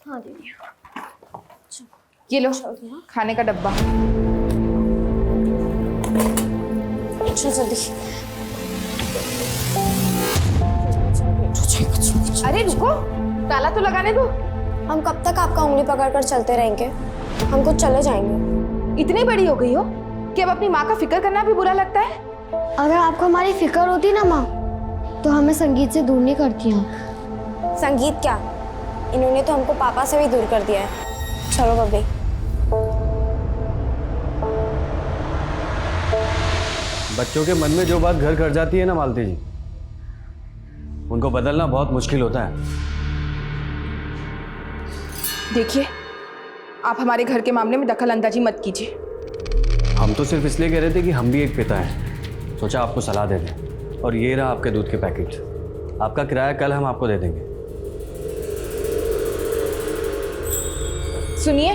हाँ दीदी। ये लो खाने का डब्बा। चल जल्दी। अरे रुको, ताला तो लगाने दो। हम कब तक आपका उंगली पकड़कर चलते रहेंगे? हम कुछ चले जाएंगे। इतनी बड़ी हो गई हो कि अब अपनी माँ का फिक्र करना भी बुरा लगता है। अगर आपको हमारी फिक्र होती ना माँ, तो हमें संगीत से दूर नहीं करती हैं। संगीत क्या, इन्होंने तो हमको पापा से भी दूर कर दिया है। चलो बब्बी। बच्चों के मन में जो बात घर कर जाती है ना मालती जी, उनको बदलना बहुत मुश्किल होता है। देखिए, आप हमारे घर के मामले में दखल अंदाजी मत कीजिए। हम तो सिर्फ इसलिए कह रहे थे कि हम भी एक पिता हैं, सोचा आपको सलाह दे दें। और ये रहा आपके दूध के पैकेट। आपका किराया कल हम आपको दे देंगे। सुनिए,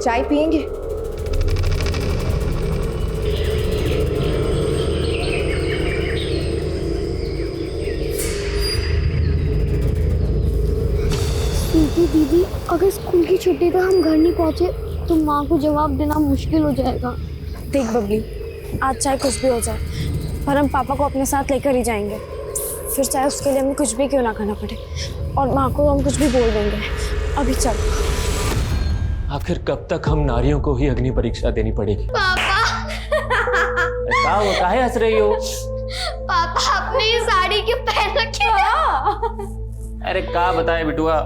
चाय पियेंगे? दीदी, अगर स्कूल की छुट्टी पर हम घर नहीं पहुंचे तो माँ को जवाब देना मुश्किल हो जाएगा। देख बबली, आज चाहे कुछ भी हो जाए, पर हम पापा को अपने साथ लेकर ही जाएंगे। फिर चाहे उसके लिए हमें कुछ भी क्यों ना करना पड़े, और माँ को हम कुछ भी बोल देंगे। अभी चल। आखिर कब तक हम नारियों को ही अग्नि परीक्षा देनी पड़ेगी? पापा काहे हंस रही हो? पापा अपनी ये साड़ी क्यों पहन रखी है? अरे का बताए बिटुआ,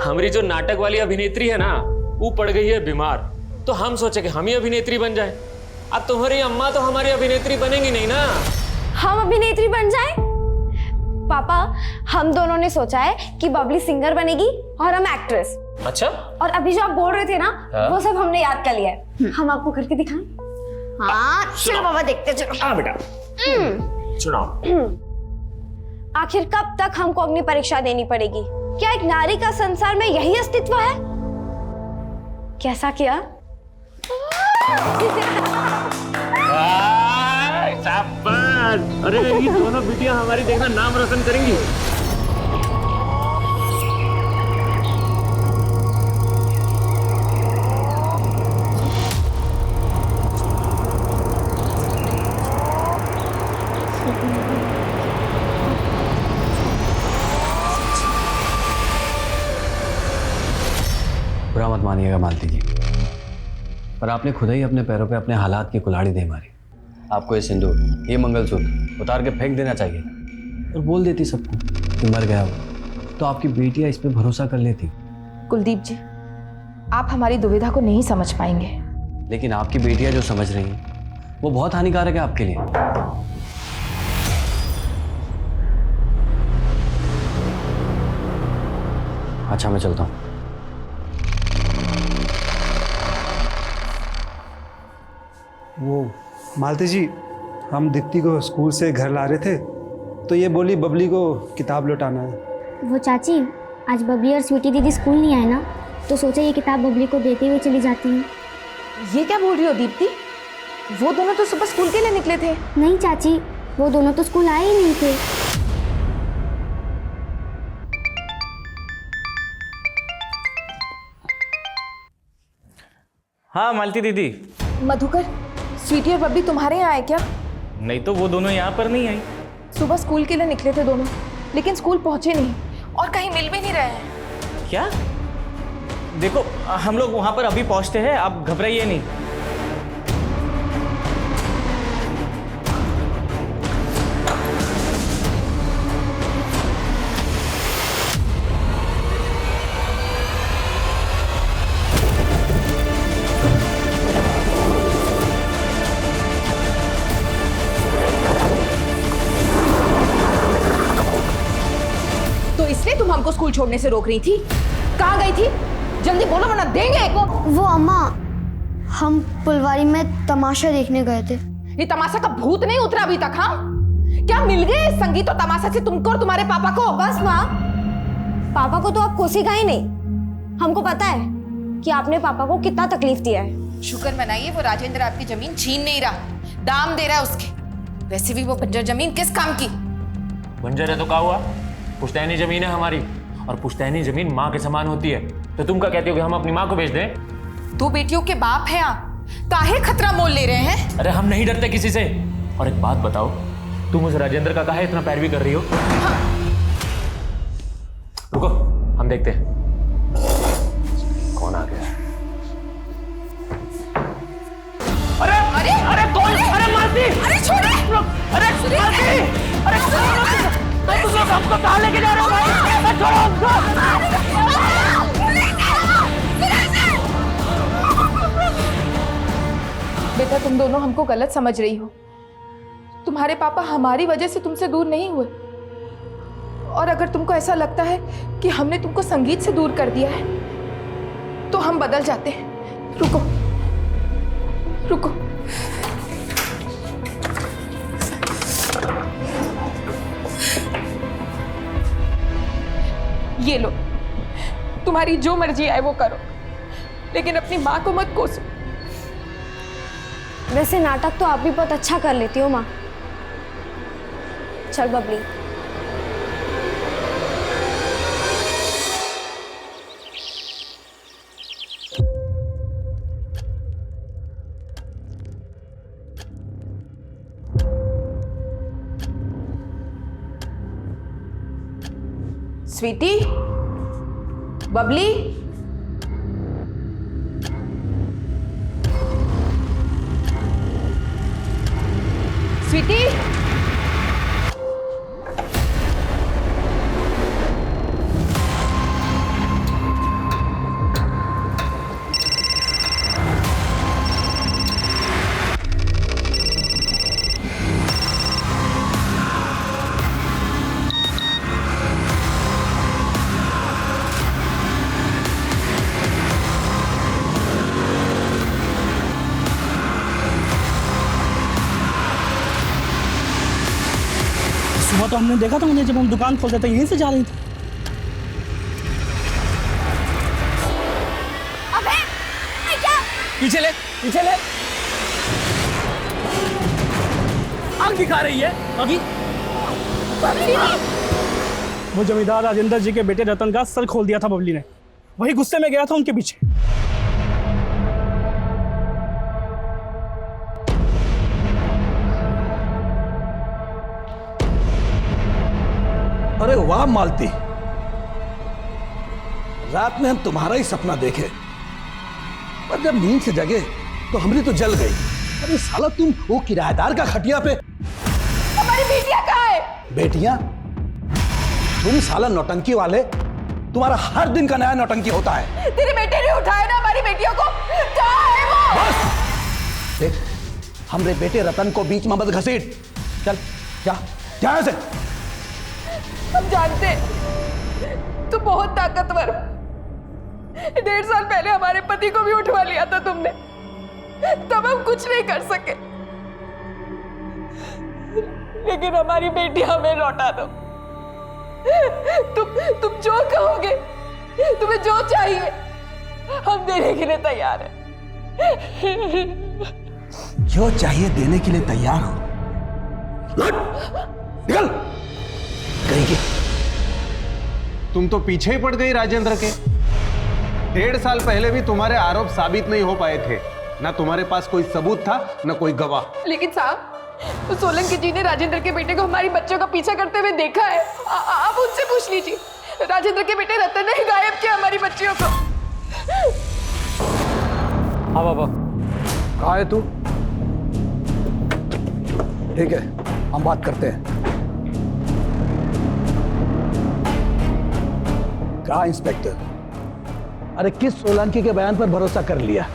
हमारी जो नाटक वाली अभिनेत्री है ना, वो पड़ गई है बीमार। तो हम सोचे कि हम ही अभिनेत्री बन जाए। अब तुम्हारी अम्मा तो हमारी अभिनेत्री बनेंगी नहीं ना। हम अभिनेत्री बन जाए? पापा, हम दोनों ने सोचा है कि बबली सिंगर बनेगी और हम एक्ट्रेस। अच्छा, और अभी जो आप बोल रहे थे ना, हाँ? वो सब हमने याद कर लिया है। हम आपको करके दिखाएं? हाँ चलो पापा, देखते चलो। हाँ बेटा, सुनाओ। आखिर कब तक हमको अग्नि परीक्षा देनी पड़ेगी? क्या एक नारी का संसार में यही अस्तित्व है? कैसा किया? शाबाश! अरे ये दोनों बिटियां हमारी देखना नाम रोशन करेंगी। बुरा मत मानिएगा मालती जी, पर आपने खुद ही अपने पैरों पे अपने हालात की कुल्हाड़ी दे मारी। आपको ये सिंदूर, ये मंगलसूत्र उतार के फेंक देना चाहिए और बोल देती सबको कि मर गया वो, तो आपकी बेटियां इस पे भरोसा कर लेती। कुलदीप जी, आप हमारी दुविधा को नहीं समझ पाएंगे। लेकिन आपकी बेटियां जो समझ रही हैं वो बहुत हानिकारक है आपके लिए। अच्छा, मैं चलता हूँ। वो मालती जी, हम दीप्ति को स्कूल से घर ला रहे थे तो ये बोली बबली को किताब लौटाना है। वो चाची, आज बबली और स्वीटी दीदी स्कूल नहीं आए ना, तो सोचा ये किताब बबली को देते हुए चली जाती हूँ। ये क्या बोल रही हो दीप्ति? वो दोनों तो सुबह स्कूल के लिए निकले थे। नहीं चाची, वो दोनों तो स्कूल आए ही नहीं थे। हाँ मालती दीदी। मधुकर, स्वीटी और बब्बी तुम्हारे यहाँ आए क्या? नहीं तो वो दोनों यहाँ पर नहीं आई। सुबह स्कूल के लिए निकले थे दोनों, लेकिन स्कूल पहुंचे नहीं और कहीं मिल भी नहीं रहे हैं। क्या? देखो, हम लोग वहाँ पर अभी पहुँचते हैं, आप घबराइए नहीं। तुम हमको स्कूल छोड़ने से रोक रही थी? कहाँ गई थी? जल्दी बोलो वरना देंगे एक। वो अम्मा, हम फुलवारी में तमाशा देखने गए थे। ये तमाशा का भूत नहीं उतरा अभी तक? हाँ, क्या मिल गए संगीत और तमाशा से तुमको और तुम्हारे पापा को? बस माँ, पापा को तो आप कोसेगा ही नहीं। हमको पता है कि आपने पापा को कितना तकलीफ दिया है। शुक्र मनाइए वो राजेंद्र आपकी जमीन छीन नहीं रहा, दाम दे रहा है उसके। वैसे भी वो बंजर जमीन किस काम की? बंजर है तो क्या हुआ, पुश्तैनी जमीन है हमारी। और पुश्तैनी जमीन माँ के समान होती है। तो तुम क्या कहती हो कि हम अपनी माँ को बेच दें? दो बेटियों के बाप हैं आप, काहे खतरा मोल ले रहे हैं? अरे हम नहीं डरते किसी से। और एक बात बताओ, तुम उस राजेंद्र का काहे इतना पैरवी कर रही हो? रुको, हम देखते हैं कौन आ गया। अरे अरे अरे कौन? अरे मालती! अरे छोड़े! अरे मालती! अरे तुम लोग हमको कहाँ लेके जा रहे हो भाई? छोड़ो हमको! बेटा तुम दोनों हमको गलत समझ रही हो। तुम्हारे पापा हमारी वजह से तुमसे दूर नहीं हुए। और अगर तुमको ऐसा लगता है कि हमने तुमको संगीत से दूर कर दिया है तो हम बदल जाते हैं। रुको रुको, ये लो, तुम्हारी जो मर्जी आए वो करो, लेकिन अपनी माँ को मत कोसो। वैसे नाटक तो आप भी बहुत अच्छा कर लेती हो माँ। चल बबली। स्वीटी, बबली, स्वीटी, सुबह तो हमने देखा था उन्हें जब हम दुकान खोलते थे, यहीं से जा रही थी। अबे क्या? पीछे ले, पीछे ले। आग दिखा रही है अभी। वो जमींदार राजेंद्र जी के बेटे रतन का सर खोल दिया था बबली ने। वही गुस्से में गया था उनके पीछे। अरे वाह मालती, रात में हम तुम्हारा ही सपना देखे, पर जब नींद से जगे तो हमरी तो जल गई। अरे साला तुम वो किराएदार का खटिया पे। हमारी बेटियां कहाँ है? बेटियां? तुम साला नौटंकी वाले, तुम्हारा हर दिन का नया नौटंकी होता है। तेरे बेटे ने उठाया ना हमारी बेटियों को, कहाँ है वो? बस देख, हमरे बेटे रतन को बीच में मत घसीट। चल जा, जा ऐसे। हम जानते तू बहुत ताकतवर हो। 1.5 साल पहले हमारे पति को भी उठवा लिया था तुमने, तब हम कुछ नहीं कर सके, लेकिन हमारी बेटी हमें लौटा दो। तुम जो कहोगे, तुम्हें जो चाहिए हम देने के लिए तैयार हैं। जो चाहिए देने के लिए तैयार हो। निकल। कहीं तुम तो पीछे ही पड़ गई राजेंद्र के। 1.5 साल पहले भी तुम्हारे आरोप साबित नहीं हो पाए थे। ना तुम्हारे पास कोई सबूत था, ना कोई गवाह। लेकिन साहब, सोलंकी जी ने राजेंद्र के बेटे को हमारी बच्चों का पीछा करते हुए देखा है। आप उनसे पूछ लीजिए। राजेंद्र के बेटे रतन ने गायब किया हमारी बच्चियों को। हाँ बाबा, कहाँ है तू? ठीक है, हम बात करते हैं। कहा इंस्पेक्टर? अरे किस सोलंकी के बयान पर भरोसा कर लिया?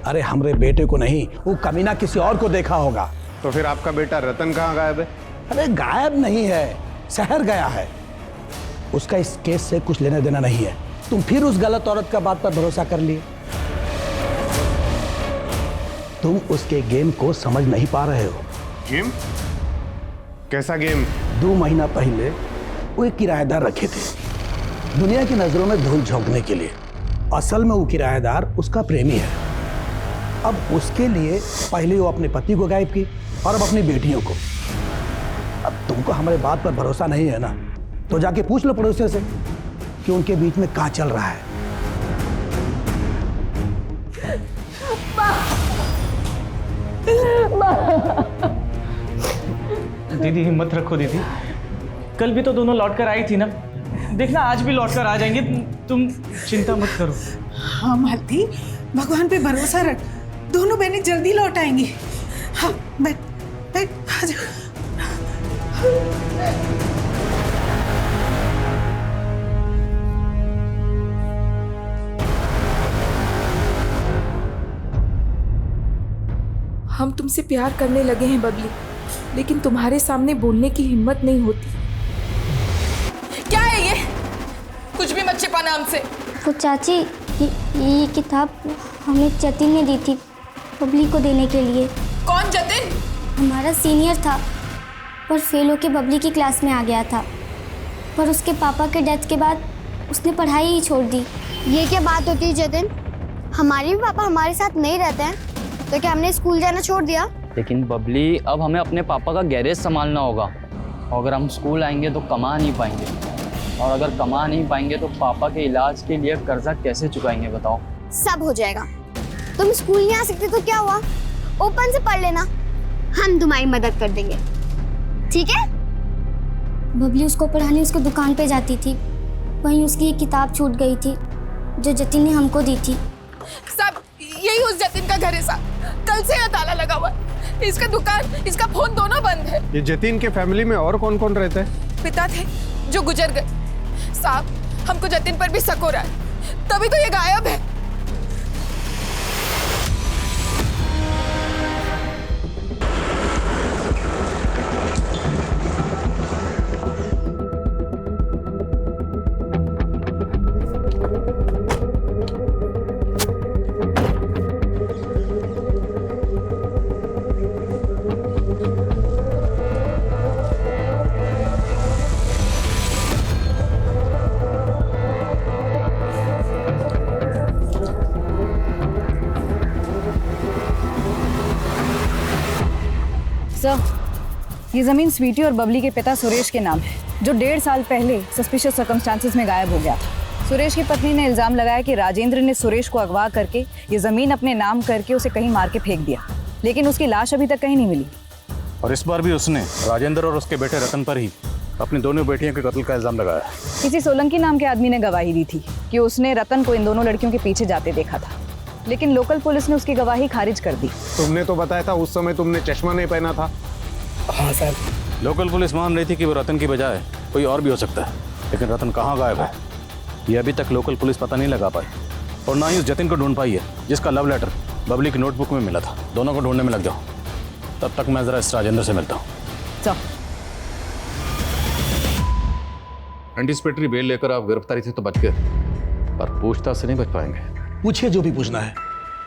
अरे हमरे बेटे को नहीं, वो कमीना किसी और को देखा होगा। तो फिर आपका बेटा रतन कहाँ गायब है? अरे गायब नहीं है, शहर गया है। उसका इस केस से कुछ लेना देना नहीं है। तुम फिर उस गलत औरत का बात पर भरोसा कर लिए। तुम उसके गेम को समझ नहीं पा रहे हो। गेम? कैसा गेम? 2 महीना पहले वो एक किराएदार रखे थे, दुनिया की नजरों में धूल झोंकने के लिए। असल में वो किराएदार उसका प्रेमी है। अब उसके लिए पहले वो अपने पति को गायब की और अब अपनी बेटियों को। अब तुमको हमारे बात पर भरोसा नहीं है ना, तो जाके पूछ लो पड़ोसियों से। कि उनके बीच में क्या चल रहा है। दीदी हिम्मत रखो दीदी, कल भी तो दोनों लौट कर आई थी ना, देखना आज भी लौट कर आ जाएंगे, तुम चिंता मत करो। हाँ मालती, भगवान पे भरोसा रख, दोनों बहनें जल्दी लौट आएंगी। हाँ बैठ बैठ, आ जा। हम तुमसे प्यार करने लगे हैं बबली, लेकिन तुम्हारे सामने बोलने की हिम्मत नहीं होती। क्या है ये? कुछ भी मत छिपाना हमसे। तो चाची ये किताब हमें जतिन ने दी थी बबली को देने के लिए। कौन जतिन? हमारा सीनियर था, पर फेल होके बबली की क्लास में आ गया था, पर उसके पापा के डेथ के बाद उसने पढ़ाई ही छोड़ दी। ये क्या बात होती है जतिन? हमारे भी पापा हमारे साथ नहीं रहते हैं, तो क्या हमने स्कूल जाना छोड़ दिया? लेकिन बबली, अब हमें अपने पापा का गैरेज संभालना होगा, और अगर हम स्कूल आएंगे तो कमा नहीं पाएंगे, और अगर कमा नहीं पाएंगे तो पापा के इलाज के लिए कर्जा कैसे चुकाएंगे बताओ? सब हो जाएगा। तुम स्कूल नहीं आ सकते तो क्या हुआ, ओपन से पढ़ लेना, हम तुम्हारी मदद कर देंगे, ठीक है? बबली उसको पढ़ाने उसको दुकान पे जाती थी, वहीं उसकी एक किताब छूट गई थी जो जतिन ने हमको दी थी। सब यही उस जतिन का घर है साहब, कल से यहाँ ताला लगा हुआ है, इसका दुकान, इसका फोन दोनों बंद है। ये जतिन के फैमिली में और कौन कौन रहता है? पिता थे जो गुजर गए साहब, हमको जतिन पर भी शक हो रहा है, तभी तो ये गायब है। सर, ये ज़मीन स्वीटी और बबली के पिता सुरेश के नाम है, जो 1.5 साल पहले सस्पिशियस सर्कमस्टांसेस में गायब हो गया था। सुरेश की पत्नी ने इल्ज़ाम लगाया कि राजेंद्र ने सुरेश को अगवा करके ये ज़मीन अपने नाम करके उसे कहीं मार के फेंक दिया, लेकिन उसकी लाश अभी तक कहीं नहीं मिली। और इस बार भी उसने राजेंद्र और उसके बेटे रतन पर ही अपनी दोनों बेटियों के कत्ल का इल्ज़ाम लगाया। किसी सोलंकी नाम के आदमी ने गवाही दी थी कि उसने रतन को इन दोनों लड़कियों के पीछे जाते देखा था, लेकिन लोकल पुलिस ने उसकी गवाही खारिज कर दी। तुमने तो बताया था उस समय तुमने चश्मा नहीं पहना था। हाँ सर। लोकल पुलिस मान रही थी कि वो रतन की बजाय कोई और भी हो सकता है, लेकिन रतन कहाँ गायब है ये अभी तक लोकल पुलिस पता नहीं लगा पाई, और ना ही उस जतिन को ढूंढ पाई है जिसका लव लेटर बबली की नोटबुक में मिला था। दोनों को ढूंढने में लग जाओ, तब तक मैं जरा इस राजेंद्र से मिलता हूँ। एंटीसिपेटरी बेल लेकर आप गिरफ्तारी से तो बच गए, पर पूछताछ से नहीं बच पाएंगे। पूछिए जो भी पूछना है,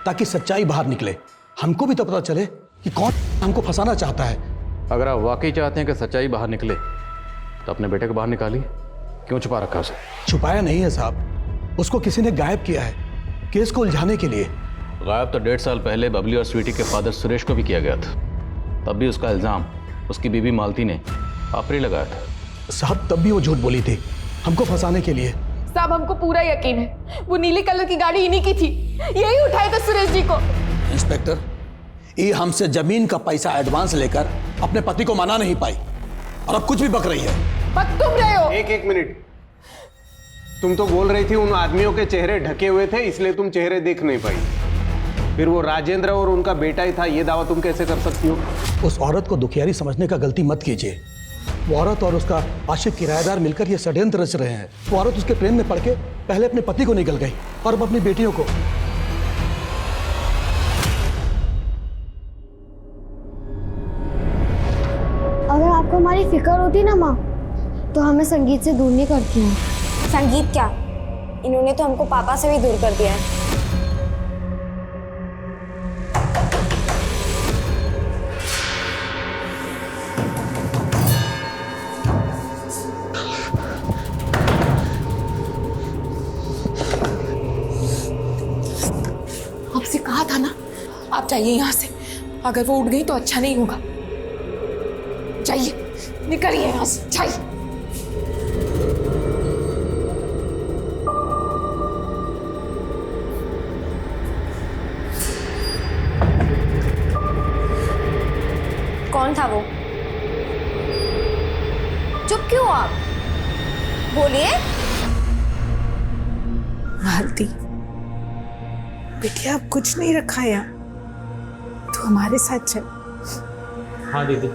ताकि सच्चाई बाहर निकले, हमको भी तो पता चले कि कौन हमको फंसाना चाहता है। अगर आप वाकई चाहते हैं कि सच्चाई बाहर निकले तो अपने बेटे को बाहर निकालिए। क्यों छुपा रखा उसे? छुपाया नहीं है साहब, उसको किसी ने गायब किया है केस को उलझाने के लिए। गायब तो 1.5 साल पहले बबली और स्वीटी के फादर सुरेश को भी किया गया था, तब भी उसका इल्ज़ाम उसकी बीवी मालती ने आप पर ही लगाया था। साहब तब भी वो झूठ बोली थी हमको फंसाने के लिए। साहब हमको पूरा यकीन है वो नीली कलर की गाड़ी इन्हीं की थी, यही उठाए थे सुरेश जी को। इंस्पेक्टर, ये हमसे जमीन का पैसा एडवांस लेकर अपने पति को मना नहीं पाई, और अब कुछ भी बक रही है। बक तुम रहे हो। एक मिनट, तुम तो बोल रही थी उन आदमियों के चेहरे ढके हुए थे इसलिए तुम चेहरे देख नहीं पाई, फिर वो राजेंद्र और उनका बेटा ही था, ये दावा तुम कैसे कर सकती हो? उस औरत को दुखियारी समझने का गलती मत कीजिए। वो औरत और उसका आशिक किराएदार मिलकर ये षड्यंत्र रच रहे हैं। वो औरत उसके प्रेम में पड़ के पहले अपने पति को निकल गई और अब अपनी बेटियों को। अगर आपको हमारी फिक्र होती ना माँ, तो हमें संगीत से दूर नहीं करती हैं। संगीत क्या, इन्होंने तो हमको पापा से भी दूर कर दिया है। आपसे कहा था ना, आप जाइए यहाँ से, अगर वो उठ गई तो अच्छा नहीं होगा। जाइए, निकलिए यहाँ से, जाइए। कौन था वो? चुप क्यों आप? बोलिए। मालती, बिटिया अब कुछ नहीं रखा यहाँ, तू हमारे साथ चल। हाँ दीदी,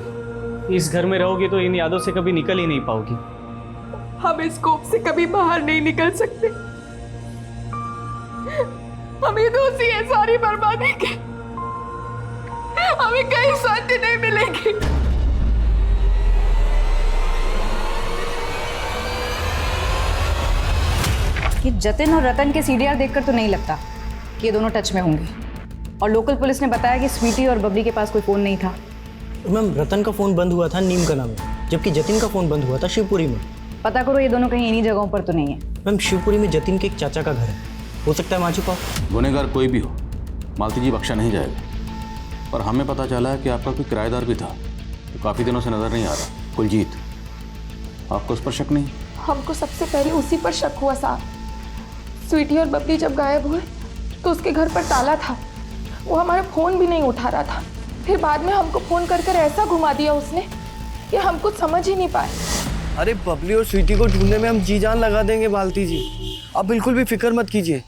इस घर में रहोगी तो इन यादों से कभी निकल ही नहीं पाओगी। हम इस कोप से कभी बाहर नहीं निकल सकते। हमें दोषी है सारी बर्बादी के। हमें कहीं शांति नहीं मिलेगी। कि जतिन और रतन के सीडीआर देखकर तो नहीं लगता कि ये दोनों टच में होंगे। और लोकल पुलिस ने बताया कि स्वीटी और बबली के पास कोई फ़ोन नहीं था। मैम, रतन का फ़ोन बंद हुआ था नीम कला में, जबकि जतिन का फ़ोन बंद हुआ था शिवपुरी में। पता करो ये दोनों कहीं इन्हीं जगहों पर तो नहीं है। मैम, शिवपुरी में जतिन के एक चाचा का घर है, हो सकता है वहाँ छुपा। गुनहगार कोई भी हो, मालती जी बख्शा नहीं जाएगा। पर हमें पता चला है कि आपका कोई किराएदार भी था, तो काफ़ी दिनों से नज़र नहीं आ रहा, कुलजीत। आपको उस पर शक नहीं? हमको सबसे पहले उसी पर शक हुआ साहब। स्वीटी और बबली जब गायब हुए तो उसके घर पर ताला था, वो हमारा फ़ोन भी नहीं उठा रहा था। फिर बाद में हमको फ़ोन कर कर ऐसा घुमा दिया उसने कि हम कुछ समझ ही नहीं पाए। अरे बबली और स्वीटी को ढूंढने में हम जी जान लगा देंगे मालती जी, आप बिल्कुल भी फिक्र मत कीजिए।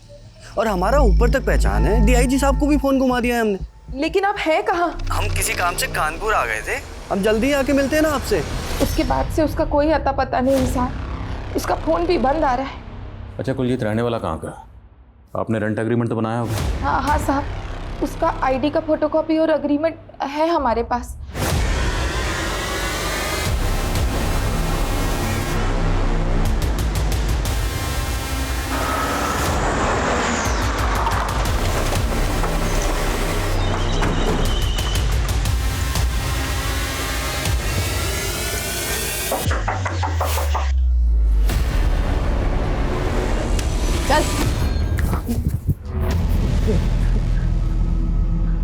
और हमारा ऊपर तक पहचान है, डीआईजी साहब को भी फ़ोन घुमा दिया है हमने। लेकिन आप है कहाँ? हम किसी काम से कानपुर आ गए थे, हम जल्दी ही आके मिलते हैं ना आपसे। उसके बाद से उसका कोई अता पता नहीं साहब, उसका फ़ोन भी बंद आ रहा है। अच्छा, कुलजीत रहने वाला कहाँ का? आपने रेंट एग्रीमेंट तो बनाया होगा? हाँ साहब, उसका आईडी का फोटोकॉपी और एग्रीमेंट है हमारे पास।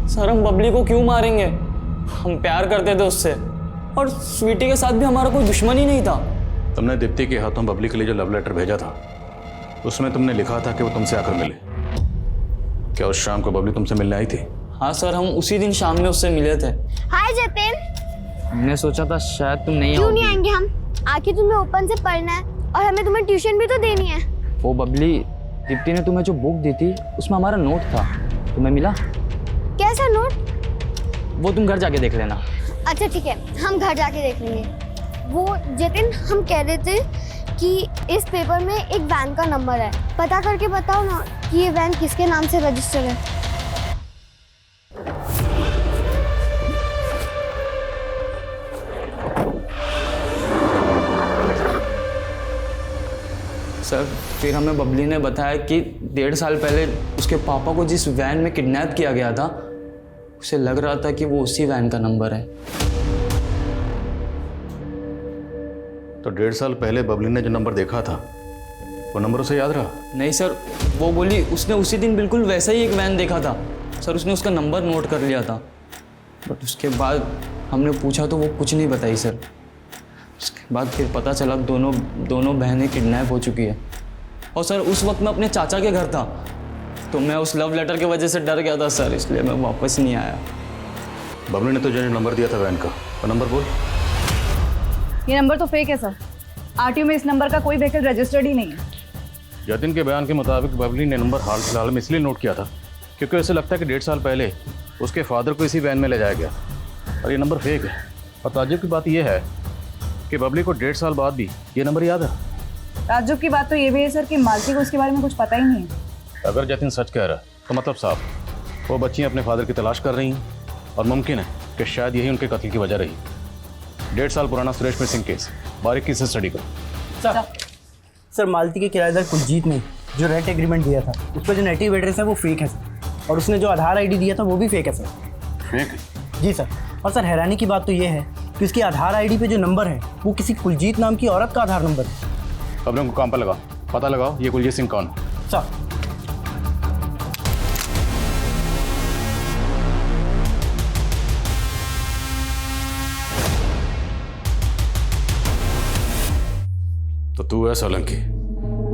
सर, हम बबली को क्यों मारेंगे? हम प्यार करते थे उससे, और स्वीटी के साथ भी हमारा कोई दुश्मन ही नहीं था। तुमने दीप्ति के हाथों बबली के लिए जो लव लेटर भेजा था, उसमें तुमने लिखा था कि वो तुमसे आकर मिले। क्या उस शाम को बबली तुमसे मिलने आई थी? हाँ सर, हम उसी दिन शाम में उससे मिले थे। हाय जतिन। हमने सोचा था शायद तुम नहीं क्यों नहीं आएंगे हम? आखिर तुम्हें ओपन से पढ़ना है और हमें तुम्हें ट्यूशन भी तो देनी है। वो बबली, दीप्ति ने तुम्हें जो बुक दी थी उसमें हमारा नोट था, तुम्हें मिला? कैसा नोट? वो तुम घर जाके देख लेना। अच्छा ठीक है, हम घर जाके देख लेंगे। वो जतिन, हम कह रहे थे कि इस पेपर में एक वैन का नंबर है, पता करके बताओ ना कि ये वैन किसके नाम से रजिस्टर है। सर, फिर हमें बबली ने बताया कि 1.5 साल पहले उसके पापा को जिस वैन में किडनैप किया गया था, उसे लग रहा था कि वो उसी वैन का नंबर है। तो 1.5 साल पहले बबली ने जो नंबर देखा था, वो नंबर उसे याद रहा? नहीं सर, वो बोली उसने उसी दिन बिल्कुल वैसा ही एक वैन देखा था। सर, उसने उसका नंबर नोट कर लिया था, बट उसके बाद हमने पूछा तो वो कुछ नहीं बताई सर। उसके बाद फिर पता चला दोनों बहनें किडनैप हो चुकी है। और सर, उस वक्त मैं अपने चाचा के घर था, तो मैं उस लव लेटर की वजह से डर गया था सर, इसलिए मैं वापस नहीं आया। बबली ने तुझे जो नंबर दिया था वैन का, वो नंबर बोल। ये नंबर तो फेक है सर, आरटीओ में इस नंबर का कोई व्हीकल रजिस्टर्ड ही नहीं है। जतिन के बयान के मुताबिक बबली ने नंबर हाल फिलहाल में इसलिए नोट किया था क्योंकि उसे लगता है कि 1.5 साल पहले उसके फादर को इसी वैन में ले जाया गया, और ये नंबर फेक है। और ताज्जुब की बात यह है कि बबली को 1.5 साल बाद भी ये नंबर याद है। ताज्जुब की बात तो ये भी है सर कि मालती को इसके बारे में कुछ पता ही नहीं है। अगर जतिन सच कह रहा है तो मतलब साफ, वो बच्चियाँ अपने फादर की तलाश कर रही हैं, और मुमकिन है कि शायद यही उनके कत्ल की वजह रही। 1.5 साल पुराना सुरेश सिंह केस बारीकी से स्टडी करो। सर, मालती के किराएदार कुलजीत ने जो रेंट एग्रीमेंट दिया था, उस पर जो नेटिव एड्रेस है वो फेक है सर, और उसने जो आधार आईडी दिया था वो भी फेक है सर। फेक? जी सर। और सर, हैरानी की बात तो ये है कि उसकी आधार आईडी पे जो नंबर है वो किसी कुलजीत नाम की औरत का आधार नंबर है। खबरों को काम पर लगाओ, पता लगाओ ये कुलजीत सिंह कौन है। सर, तो तू है सोलंकी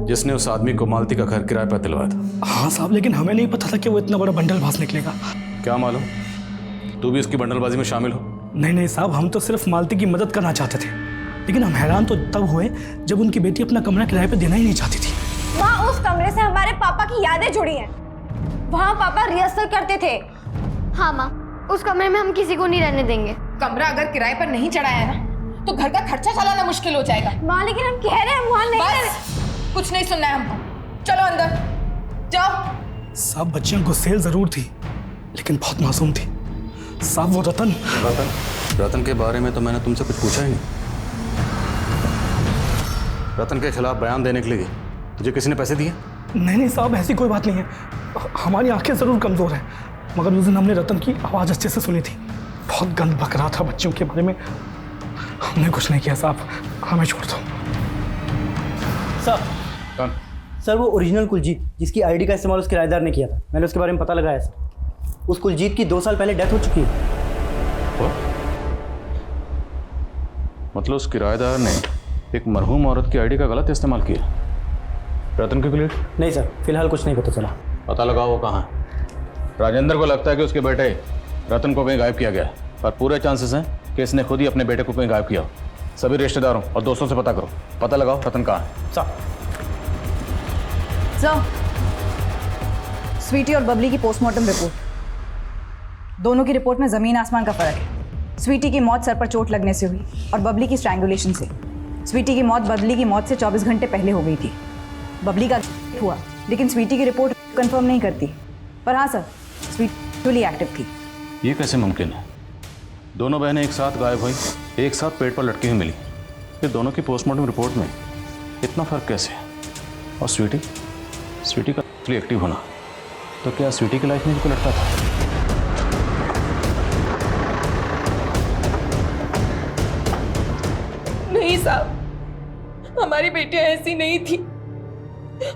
जिसने उस आदमी को मालती का घर किराए पर दिलवाया था? हाँ साहब, लेकिन हमें नहीं पता था कि वो इतना बड़ा बंडलबाज निकलेगा। क्या मालूम तू भी उसकी बंडलबाजी में शामिल हो? नहीं नहीं साहब, हम तो सिर्फ मालती की मदद करना चाहते थे, लेकिन हम हैरान तो तब हुए जब उनकी बेटी अपना कमरा किराए पे देना ही नहीं चाहती थी। वहाँ उस कमरे से हमारे पापा की यादें जुड़ी हैं। वहाँ पापा रिहर्सल करते थे। हाँ माँ, उस कमरे में हम किसी को नहीं रहने देंगे। कमरा अगर किराए पर नहीं चढ़ाया है ना, तो घर का खर्चा चलाना मुश्किल हो जाएगा। माँ लेकिन हम कह रहे हैं वहाँ नहीं बस, कुछ नहीं सुनना है हमको। चलो अंदर जाओ। साहब बच्चियां गुस्सेल जरूर थी, लेकिन बहुत मासूम थी। साहब वो रतन के बारे में तो मैंने तुमसे कुछ पूछा ही नहीं। रतन के खिलाफ बयान देने के लिए तुझे किसी ने पैसे दिए? नहीं साहब, ऐसी कोई बात नहीं है। हमारी आंखें जरूर कमजोर हैं, मगर उस दिन हमने रतन की आवाज़ अच्छे से सुनी थी। बहुत गंद बक रहा था बच्चियों के बारे में। हमने कुछ नहीं किया साहब, हमें छोड़ दो। साहब सर, वो ओरिजिनल कुलजीत जिसकी आईडी का इस्तेमाल उस किराएदार ने किया था, मैंने उसके बारे में पता लगाया सर। उस कुलजीत की 2 साल पहले डेथ हो चुकी है। मतलब उस किराएदार ने एक मरहूम औरत की आईडी का गलत इस्तेमाल किया? रतन की प्लेट? नहीं सर, फिलहाल कुछ नहीं पता चला। पता लगाओ वो कहाँ है। राजेंद्र को लगता है कि उसके बेटे रतन को कहीं गायब किया गया है, पर पूरे चांसेस हैं कि इसने खुद ही अपने बेटे को कहीं गायब किया हो। सभी रिश्तेदारों और दोस्तों से पता करो, पता लगाओ रतन कहाँ है। सर, स्वीटी और बबली की पोस्टमार्टम रिपोर्ट, दोनों की रिपोर्ट में ज़मीन आसमान का फ़र्क है। स्वीटी की मौत सर पर चोट लगने से हुई और बबली की स्ट्रैंगुलेशन से। स्वीटी की मौत बबली की मौत से 24 घंटे पहले हो गई थी। बबली का हुआ, लेकिन स्वीटी की रिपोर्ट कंफर्म नहीं करती। पर हाँ सर, स्वीटी एक्टिव थी। ये कैसे मुमकिन है? दोनों बहनें एक साथ गायब हुई, एक साथ पेट पर लटकी हुई मिली, फिर दोनों की पोस्टमार्टम रिपोर्ट में इतना फ़र्क कैसे है? और स्वीटी का एक्टिव होना, तो क्या स्वीटी की लाइफ में भी लटका था? नहीं साहब, हमारी बेटियां ऐसी नहीं थी।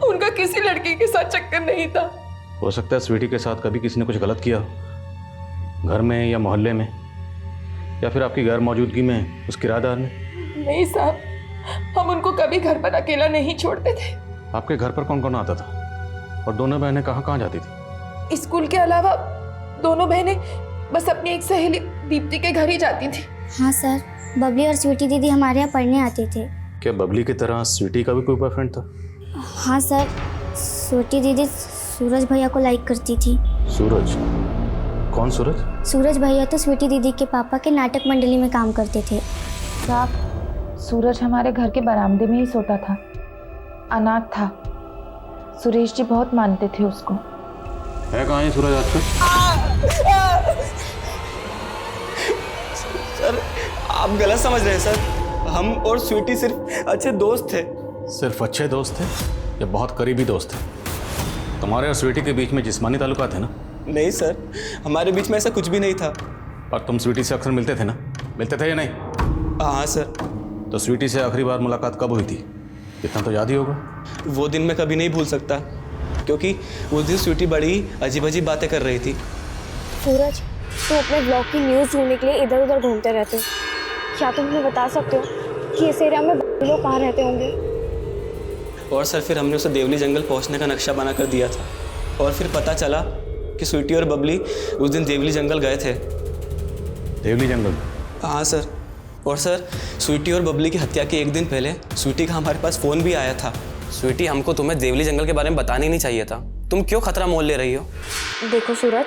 उनका किसी लड़के के साथ चक्कर नहीं था। हो सकता है स्वीटी के साथ कभी किसी ने कुछ गलत किया हो, घर में या मोहल्ले में, या फिर आपकी गैर मौजूदगी में उस किराएदार ने। नहीं साहब, हम उनको कभी घर पर अकेला नहीं छोड़ते थे। आपके घर पर कौन कौन आता था और दोनों बहनें कहाँ कहाँ जाती थी? स्कूल के अलावा दोनों बहनें बस अपनी एक सहेली दीप्ति के घर ही जाती थी। हाँ सर, बबली और स्वीटी दीदी हमारे यहाँ पढ़ने आते थे। क्या बबली की तरह स्वीटी का भी कोई बॉयफ्रेंड था? हाँ सर, स्वीटी दीदी सूरज भैया को लाइक करती थी। सूरज? कौन सूरज? सूरज भैया तो स्वीटी दीदी के पापा के नाटक मंडली में काम करते थे। साहब, सूरज हमारे घर के बरामदे में ही सोता था, अनाथ था। सुरेश जी बहुत मानते थे उसको। है कहाँ है सूरज आजकल? सर, आप गलत समझ रहे हैं सर। हम और स्वीटी सिर्फ अच्छे दोस्त थे। सिर्फ अच्छे दोस्त थे या बहुत करीबी दोस्त थे? तुम्हारे और स्वीटी के बीच में जिस्मानी ताल्लुकात है ना? नहीं सर, हमारे बीच में ऐसा कुछ भी नहीं था। पर तुम स्वीटी से अक्सर मिलते थे ना? मिलते थे या नहीं? हाँ सर। तो स्वीटी से आखिरी बार मुलाकात कब हुई थी? इतना तो याद ही होगा। वो दिन मैं कभी नहीं भूल सकता, क्योंकि उस दिन स्वीटी बड़ी अजीब अजीब बातें कर रही थी। सूरज, तुम अपने ब्लॉग की न्यूज़ ढूंढने के लिए इधर उधर घूमते रहते हो। क्या तुम हमें बता सकते हो कि इस एरिया में लोग कहाँ रहते होंगे? और सर, फिर हमने उसे देवली जंगल पहुंचने का नक्शा बना कर दिया था, और फिर पता चला कि स्वीटी और बबली उस दिन देवली जंगल गए थे। देवली जंगल? हाँ सर। और सर, स्वीटी और बबली की हत्या के एक दिन पहले स्वीटी का हमारे पास फ़ोन भी आया था। स्वीटी, हमको तुम्हें देवली जंगल के बारे में बताना ही नहीं चाहिए था। तुम क्यों खतरा मोल ले रही हो? देखो सूरज,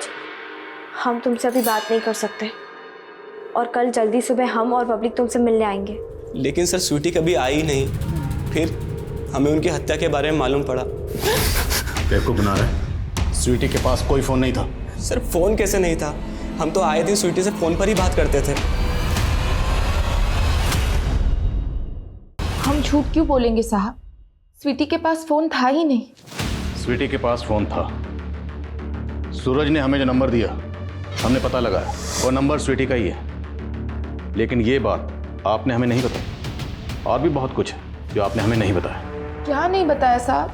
हम तुमसे अभी बात नहीं कर सकते, और कल जल्दी सुबह हम और पब्लिक तुमसे मिलने आएंगे। लेकिन सर, स्वीटी कभी आई ही नहीं। फिर हमें उनकी हत्या के बारे में मालूम पड़ा। बेवकूफ बना रहे? स्वीटी के पास कोई फ़ोन नहीं था। सर, फ़ोन कैसे नहीं था? हम तो आए दिन स्वीटी से फ़ोन पर ही बात करते थे। हम झूठ क्यों बोलेंगे साहब? स्वीटी के पास फ़ोन था ही नहीं। स्वीटी के पास फ़ोन था। सूरज ने हमें जो नंबर दिया, हमने पता लगाया, वो नंबर स्वीटी का ही है। लेकिन ये बात आपने हमें नहीं बताई। और भी बहुत कुछ है जो आपने हमें नहीं बताया। क्या नहीं बताया साहब?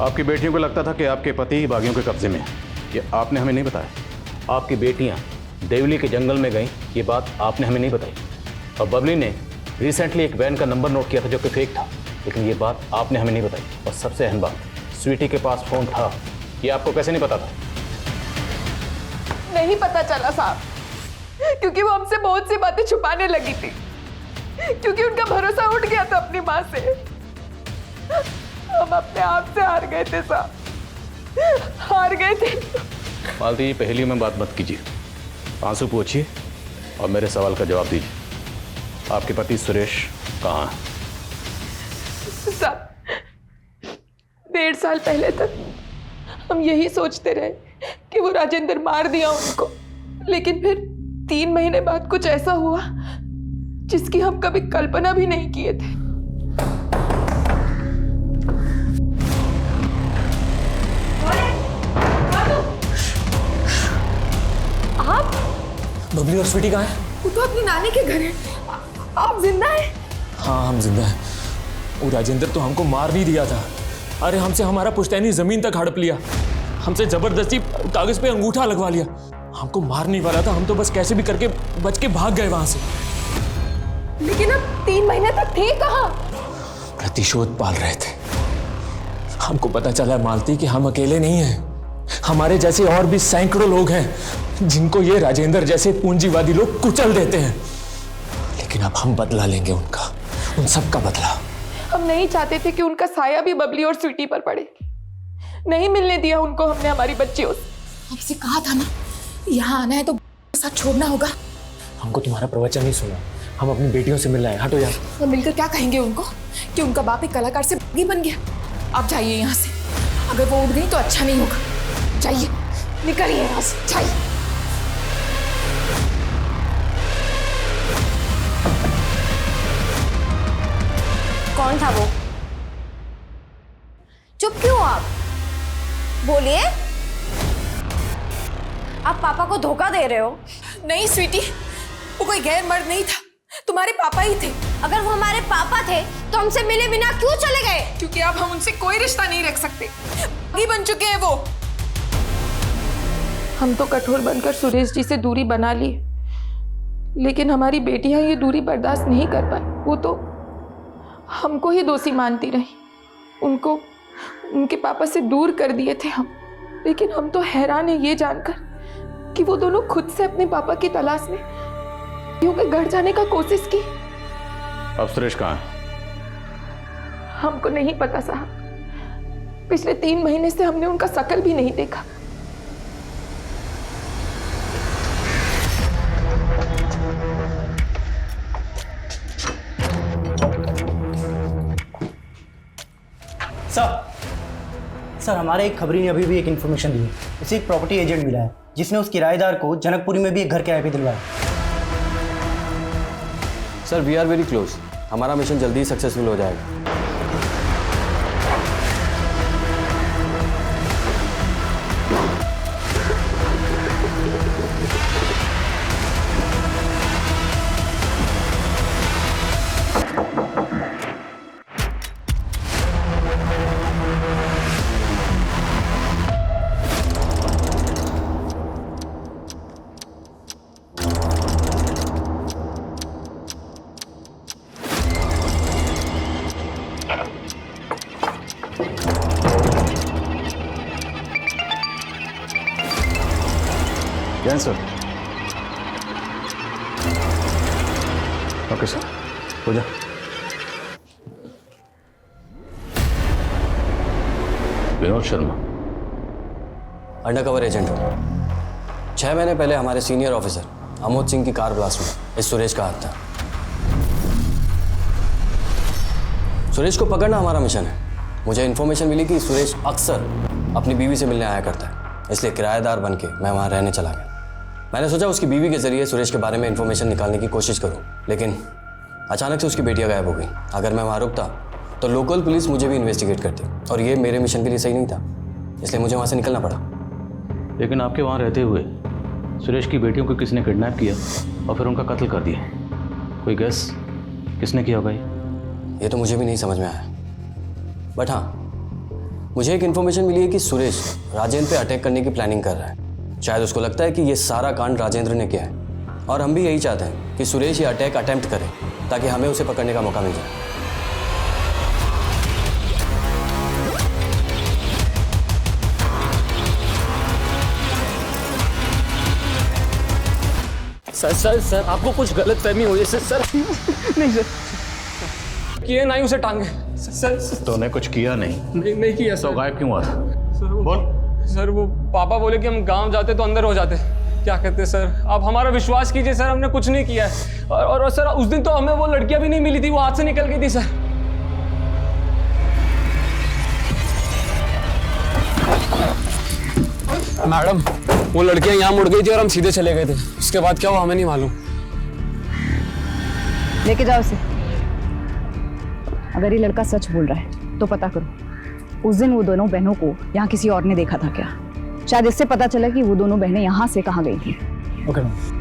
आपकी बेटियों को लगता था कि आपके पति बागियों के कब्जे में है, ये आपने हमें नहीं बताया। आपकी बेटियां देवली के जंगल में गईं, ये बात आपने हमें नहीं बताई। और बबली ने रिसेंटली एक वैन का नंबर नोट किया था जो कि फेक था, लेकिन ये बात आपने हमें नहीं बताई। और सबसे अहम बात, स्वीटी के पास फ़ोन था, ये आपको कैसे नहीं पता था? नहीं पता चला साहब। क्योंकि वो हमसे बहुत सी बातें छुपाने लगी थी, क्योंकि उनका भरोसा उठ गया था अपनी माँ से। हम अपने आप से हार गए थे साहब, हार गए थे। मालती जी, पहेली में बात मत कीजिए, आंसू पूछिए और मेरे सवाल का जवाब दीजिए। आपके पति सुरेश कहाँ है? साहब, 1.5 साल पहले तक हम यही सोचते रहे कि वो राजेंद्र मार दिया उनको, लेकिन फिर 3 महीने बाद कुछ ऐसा हुआ जिसकी हम कभी कल्पना भी नहीं किए थे। आप? बबली और स्वीटी कहाँ है? वो तो अपनी नानी के घर है। आप जिंदा हैं? हाँ, हम जिंदा हैं। वो राजेंद्र तो हमको मार नहीं दिया था, अरे हमसे हमारा पुश्तैनी जमीन तक हड़प लिया, हमसे जबरदस्ती कागज पे अंगूठा लगवा लिया। हमको मार नहीं वाला था, हम तो बस कैसे भी करके बच के भाग गए वहां से। लेकिन अब 3 महीने तक थे कहाँ? प्रतिशोध पाल रहे थे। हमको पता चला मालती कि हम अकेले नहीं हैं, हमारे जैसे और भी सैकड़ों लोग हैं जिनको ये राजेंद्र जैसे पूंजीवादी लोग कुचल देते हैं। लेकिन अब हम बदला लेंगे उनका, उन सब का बदला। हम नहीं चाहते थे कि उनका साया भी बबली और स्वीटी पर पड़े। नहीं मिलने दिया उनको हमने हमारी बच्चियों से। आपसे कहा था ना, यहाँ आना है तो साथ छोड़ना होगा। हमको तुम्हारा प्रवचन नहीं सुना, हम अपनी बेटियों से मिल रहे हैं। हटो यार। तो मिलकर क्या कहेंगे उनको कि उनका बाप एक कलाकार से बागी बन गया। आप जाइए यहाँ से, अगर वो उठ गई तो अच्छा नहीं होगा। जाइए, निकलिए यहाँ से, जाइए। कौन था वो? चुप क्यों हो आप? बोलिए। आप पापा को धोखा दे रहे हो। नहीं स्वीटी, वो कोई गैर मर्द नहीं था, तुम्हारे पापा ही थे। अगर वो हमारे पापा थे तो हमसे मिले बिना क्यों चले गए? क्योंकि अब हम उनसे कोई रिश्ता नहीं रख सकते, बागी बन चुके हैं वो। हम तो कठोर बनकर सुरेश जी से दूरी बना ली, लेकिन हमारी बेटियां ये दूरी बर्दाश्त नहीं कर पाई। वो तो हमको ही दोषी मानती रही, उनको उनके पापा से दूर कर दिए थे हम। लेकिन हम तो हैरान है ये जानकर कि वो दोनों खुद से अपने पापा की तलाश में के घर जाने का कोशिश की। अब सुरेश कहाँ है? हमको नहीं पता साहब, पिछले 3 महीने से हमने उनका शकल भी नहीं देखा। सर, हमारे एक खबरी ने अभी भी एक इन्फॉर्मेशन दी है। उसे एक प्रॉपर्टी एजेंट मिला है जिसने उस किराएदार को जनकपुरी में भी एक घर किराए पे दिलवाया। Sir, we are very close, हमारा मिशन जल्दी ही सक्सेसफुल हो जाएगा। जैन सर। ओके सर, हो जा। विनोद शर्मा अंडरकवर एजेंट हूँ। 6 महीने पहले हमारे सीनियर ऑफिसर अमोद सिंह की कार ब्लास्ट में इस सुरेश का हाथ था। सुरेश को पकड़ना हमारा मिशन है। मुझे इन्फॉर्मेशन मिली कि सुरेश अक्सर अपनी बीवी से मिलने आया करता है, इसलिए किराएदार बन के मैं वहाँ रहने चला गया। मैंने सोचा उसकी बीवी के जरिए सुरेश के बारे में इन्फॉर्मेशन निकालने की कोशिश करूं, लेकिन अचानक से उसकी बेटियां गायब हो गई। अगर मैं वहाँ रुकता तो लोकल पुलिस मुझे भी इन्वेस्टिगेट करती और ये मेरे मिशन के लिए सही नहीं था, इसलिए मुझे वहाँ से निकलना पड़ा। लेकिन आपके वहाँ रहते हुए सुरेश की बेटियों को किसने किडनैप किया और फिर उनका कत्ल कर दिया? कोई गेस किसने किया होगा? ये तो मुझे भी नहीं समझ में आया, बट हाँ, मुझे एक इन्फॉर्मेशन मिली है कि सुरेश राजेंद्र पे अटैक करने की प्लानिंग कर रहा है। शायद उसको लगता है कि ये सारा कांड राजेंद्र ने किया है, और हम भी यही चाहते हैं कि सुरेश ये अटैक अटेम्प्ट करे ताकि हमें उसे पकड़ने का मौका मिल जाए। सर सर सर आपको कुछ गलत फहमी हुई है सर। नहीं सर, किए ना ही उसे टांगे सर। तूने कुछ किया नहीं? नहीं किया तो गायब क्यों हुआ था? बोल सर। वो पापा बोले कि हम गांव जाते तो अंदर हो जाते। क्या कहते सर, आप हमारा विश्वास कीजिए सर, हमने कुछ नहीं किया है। और सर उस दिन तो हमें वो लड़कियां भी नहीं मिली थी, वो हाथ से निकल गई थी सर। मैडम वो लड़कियां यहाँ मुड़ गई थी और हम सीधे चले गए थे। उसके बाद क्या हुआ हमें नहीं मालूम। लेके जाओ उसे। अगर ये लड़का सच बोल रहा है तो पता करो उस दिन वो दोनों बहनों को यहाँ किसी और ने देखा था क्या। शायद इससे पता चला कि वो दोनों बहनें यहाँ से कहाँ गई थी। ओके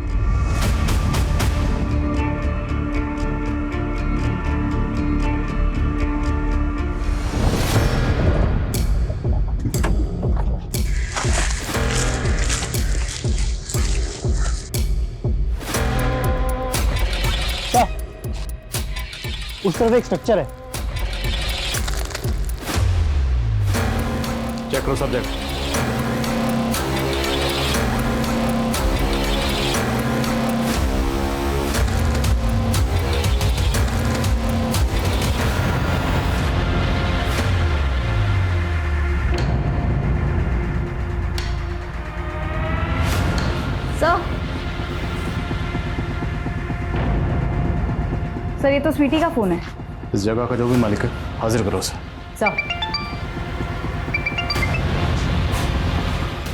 उस तरफ एक स्ट्रक्चर है। चेक करो सब्जेक्ट। सर ये तो स्वीटी का फोन है। इस जगह का जो भी मालिक है हाजिर करो उसे। सर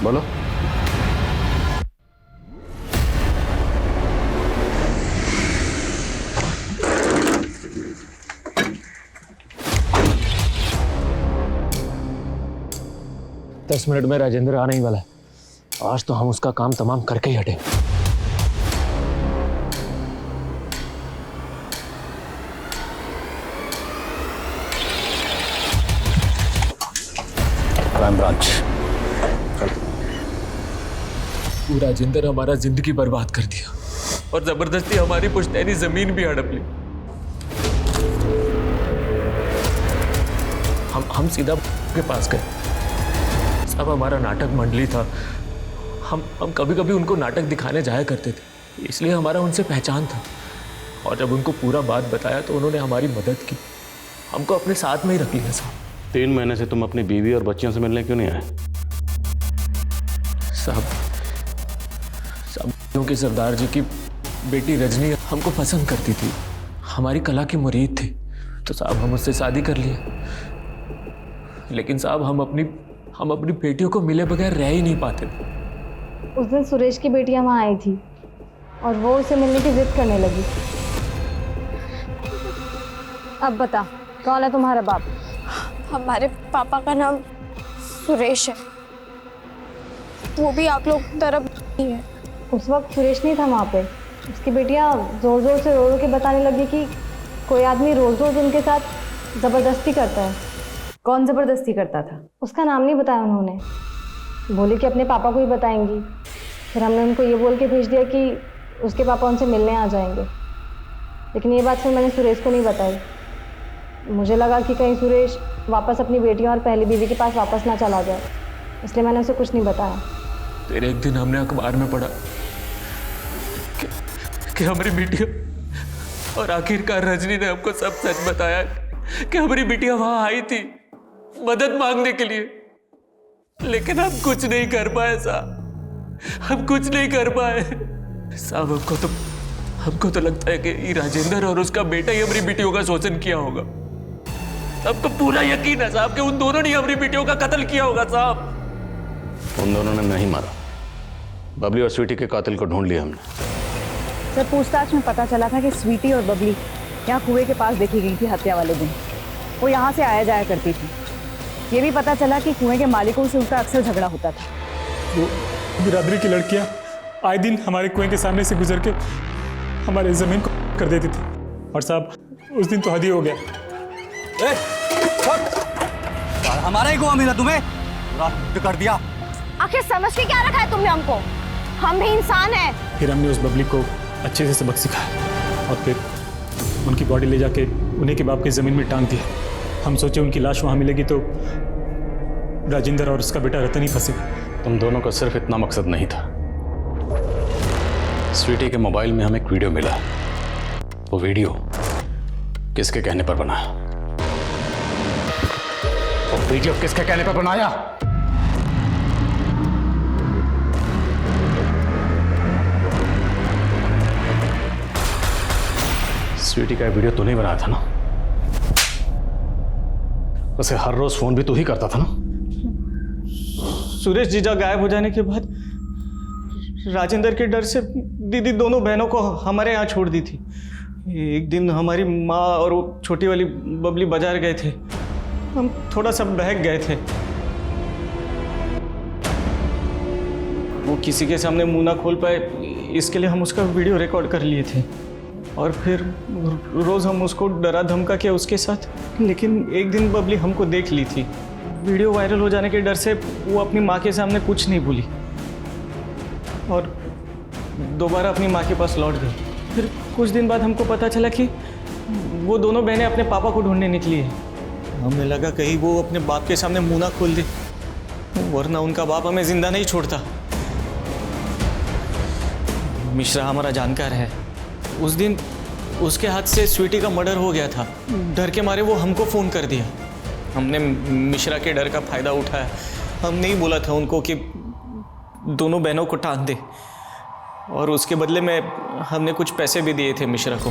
बोलो। दस मिनट में राजेंद्र आने ही वाला है। आज तो हम उसका काम तमाम करके ही हटे। Crime branch. वो राजेंद्र हमारा जिंदगी बर्बाद कर दिया और जबरदस्ती हमारी पुश्तैनी जमीन भी हड़प ली। हम सीधा के पास गए। सब हमारा नाटक मंडली था। हम कभी कभी उनको नाटक दिखाने जाया करते थे, इसलिए हमारा उनसे पहचान था। और जब उनको पूरा बात बताया तो उन्होंने हमारी मदद की, हमको अपने साथ में ही रख लिया साहब। 3 महीने से तुम अपनी बीवी और बच्चियों से मिलने क्यों नहीं आए? साहब क्योंकि सरदार जी की बेटी रजनी हमको पसंद करती थी, हमारी कला की मुरीद थी, तो साहब हम उससे शादी कर लिए। लेकिन साहब हम अपनी बेटियों को मिले बगैर रह ही नहीं पाते थे। उस दिन सुरेश की बेटियां वहाँ आई थी और वो उसे मिलने की जिद करने लगी। अब बता कौन है तुम्हारा बाप? हमारे पापा का नाम सुरेश है, वो भी आप लोग की तरफ नहीं है। उस वक्त सुरेश नहीं था वहाँ पे। उसकी बेटियां जोर जोर से रो रो के बताने लगी कि कोई आदमी रोज रोज उनके साथ ज़बरदस्ती करता है। कौन ज़बरदस्ती करता था? उसका नाम नहीं बताया उन्होंने, बोली कि अपने पापा को ही बताएंगी। फिर हमने उनको ये बोल के भेज दिया कि उसके पापा उनसे मिलने आ जाएंगे, लेकिन ये बात फिर मैंने सुरेश को नहीं बताई। मुझे लगा कि कहीं सुरेश वापस अपनी बेटियों और पहली बीवी के पास वापस ना चला जाए, इसलिए मैंने उसे कुछ नहीं बताया। फिर एक दिन हमने अखबार में पढ़ा कि हमारी बेटियां, और आखिरकार रजनी ने हमको सब सच बताया कि हमारी बेटियां वहां आई थी मदद मांगने के लिए, लेकिन हम कुछ नहीं कर पाए साहब, हम कुछ नहीं कर पाए साहब। हमको तो लगता है कि राजेंद्र और उसका बेटा ही हमारी बेटियों का शोषण किया होगा। हमको पूरा यकीन है साहब कि उन दोनों ने हमारी बेटियों का कत्ल किया होगा साहब। उन दोनों ने नहीं मारा, बबली और स्वीटी के कातिल को ढूंढ लिया हमने। सर पूछताछ में पता चला था कि स्वीटी और बबली यहाँ कुएं के पास देखी गई थी हत्या वाले दिन। वो यहाँ से आया जाया करती थी। ये भी पता चला कि कुएं के मालिकों से उनका अक्सर झगड़ा होता था। वो बिरादरी की लड़कियाँ आए दिन हमारे कुएं के सामने से गुजर के हमारे ज़मीन को कर देती थी, और साहब उस दिन तो हद ही हो गया। हमारा ही कुआं मिला तुम्हें, कर दिया। आखिर समझ के क्या रखा है तुमने हमको? हम भी इंसान हैं। फिर हमने उस बबली को अच्छे से सबक सिखाया और फिर उनकी बॉडी ले जाके उन्हीं के बाप की ज़मीन में टांग दिया। हम सोचे उनकी लाश वहाँ मिलेगी तो राजेंद्र और उसका बेटा रतन ही फंसेगा। तुम दोनों का सिर्फ इतना मकसद नहीं था, स्वीटी के मोबाइल में हमें एक वीडियो मिला। वो वीडियो किसके कहने पर बना? वो वीडियो किसके कहने पर बनाया? स्वीटी का वीडियो तूने बनाया था ना? उसे हर रोज फोन भी तू ही करता था ना? सुरेश जीजा गायब हो जाने के बाद राजेंद्र के डर से दीदी दोनों बहनों को हमारे यहाँ छोड़ दी थी। एक दिन हमारी माँ और वो छोटी वाली बबली बाजार गए थे। हम थोड़ा सा बहक गए थे। वो किसी के सामने मुंह ना खोल पाए, इसके लिए हम उसका वीडियो रिकॉर्ड कर लिए थे और फिर रोज़ हम उसको डरा धमका के उसके साथ। लेकिन एक दिन बबली हमको देख ली थी। वीडियो वायरल हो जाने के डर से वो अपनी माँ के सामने कुछ नहीं बोली और दोबारा अपनी माँ के पास लौट गई। फिर कुछ दिन बाद हमको पता चला कि वो दोनों बहनें अपने पापा को ढूंढने निकली है। हमें लगा कहीं वो अपने बाप के सामने मुंह ना खोल दे, वरना उनका बाप हमें जिंदा नहीं छोड़ता। मिश्रा हमारा जानकार है। उस दिन उसके हाथ से स्वीटी का मर्डर हो गया था। डर के मारे वो हमको फ़ोन कर दिया। हमने मिश्रा के डर का फ़ायदा उठाया। हम नहीं बोला था उनको कि दोनों बहनों को टांग दे और उसके बदले में हमने कुछ पैसे भी दिए थे मिश्रा को।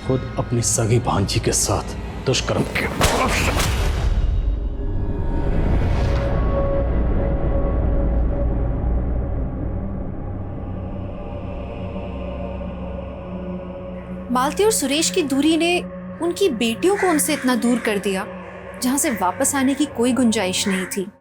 खुद अपनी सगी भांजी के साथ दुष्कर्म किया। मालती और सुरेश की दूरी ने उनकी बेटियों को उनसे इतना दूर कर दिया जहां से वापस आने की कोई गुंजाइश नहीं थी।